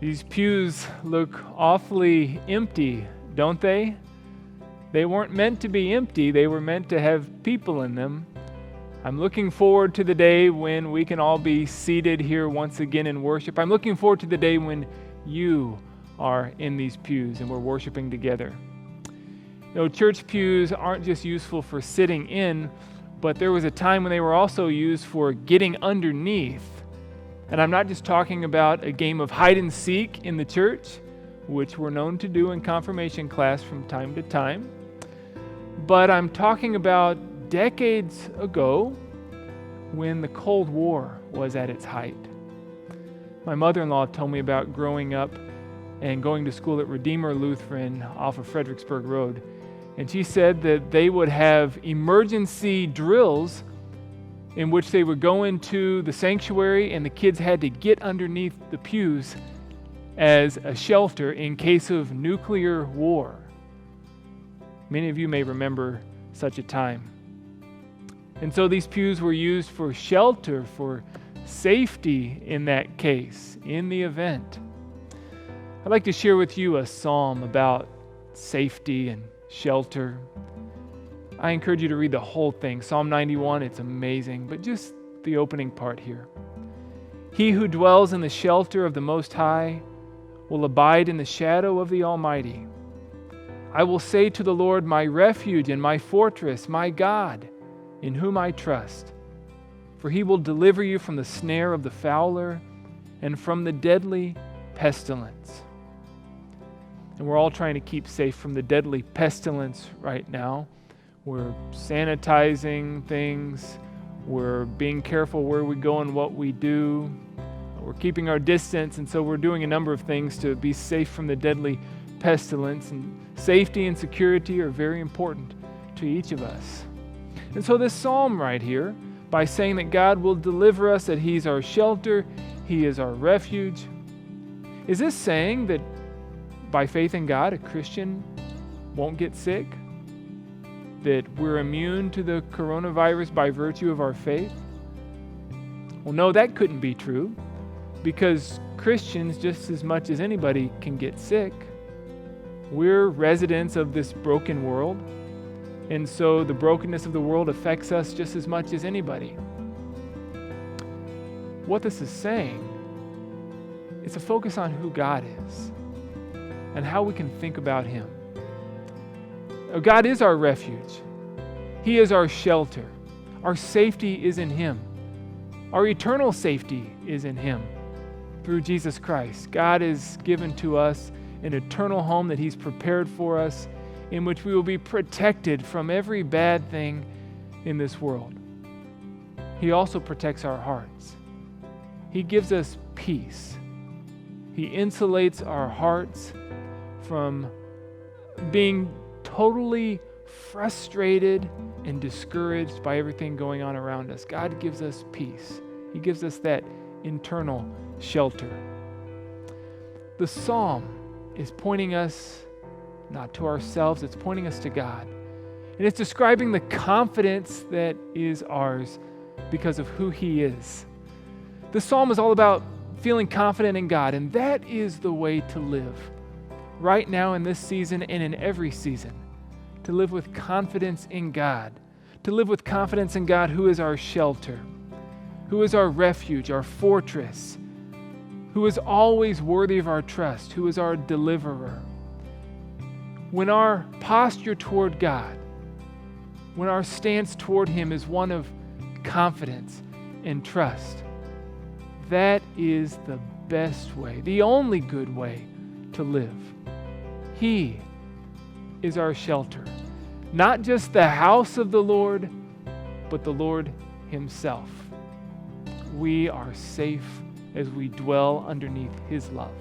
These pews look awfully empty, don't they? They weren't meant to be empty, they were meant to have people in them. I'm looking forward to the day when we can all be seated here once again in worship. I'm looking forward to the day when you are in these pews and we're worshiping together. You know, church pews aren't just useful for sitting in, but there was a time when they were also used for getting underneath. And I'm not just talking about a game of hide and seek in the church, which we're known to do in confirmation class from time to time, but I'm talking about decades ago when the Cold War was at its height. My mother-in-law told me about growing up and going to school at Redeemer Lutheran off of Fredericksburg Road. And she said that they would have emergency drills in which they would go into the sanctuary and the kids had to get underneath the pews as a shelter in case of nuclear war. Many of you may remember such a time. And so these pews were used for shelter, for safety in that case, in the event. I'd like to share with you a psalm about safety and shelter. I encourage you to read the whole thing. Psalm 91, it's amazing, but just the opening part here. He who dwells in the shelter of the Most High will abide in the shadow of the Almighty. I will say to the Lord, my refuge and my fortress, my God, in whom I trust. For he will deliver you from the snare of the fowler and from the deadly pestilence. And we're all trying to keep safe from the deadly pestilence right now. We're sanitizing things. We're being careful where we go and what we do. We're keeping our distance, and so we're doing a number of things to be safe from the deadly pestilence. And safety and security are very important to each of us. And so this psalm right here, by saying that God will deliver us, that He's our shelter, He is our refuge, is this saying that by faith in God, a Christian won't get sick? That we're immune to the coronavirus by virtue of our faith? Well, no, that couldn't be true, because Christians, just as much as anybody, can get sick. We're residents of this broken world, and so the brokenness of the world affects us just as much as anybody. What this is saying is a focus on who God is and how we can think about Him. God is our refuge. He is our shelter. Our safety is in Him. Our eternal safety is in Him through Jesus Christ. God has given to us an eternal home that He's prepared for us, in which we will be protected from every bad thing in this world. He also protects our hearts. He gives us peace. He insulates our hearts from being totally frustrated and discouraged by everything going on around us. God gives us peace. He gives us that internal shelter. The psalm is pointing us not to ourselves, it's pointing us to God. And it's describing the confidence that is ours because of who He is. The psalm is all about feeling confident in God, and that is the way to live right now in this season and in every season. To live with confidence in God. To live with confidence in God, who is our shelter, who is our refuge, our fortress, who is always worthy of our trust, who is our deliverer. When our posture toward God, when our stance toward Him is one of confidence and trust, that is the best way, the only good way to live. He is our shelter. Not just the house of the Lord, but the Lord Himself. We are safe as we dwell underneath His love.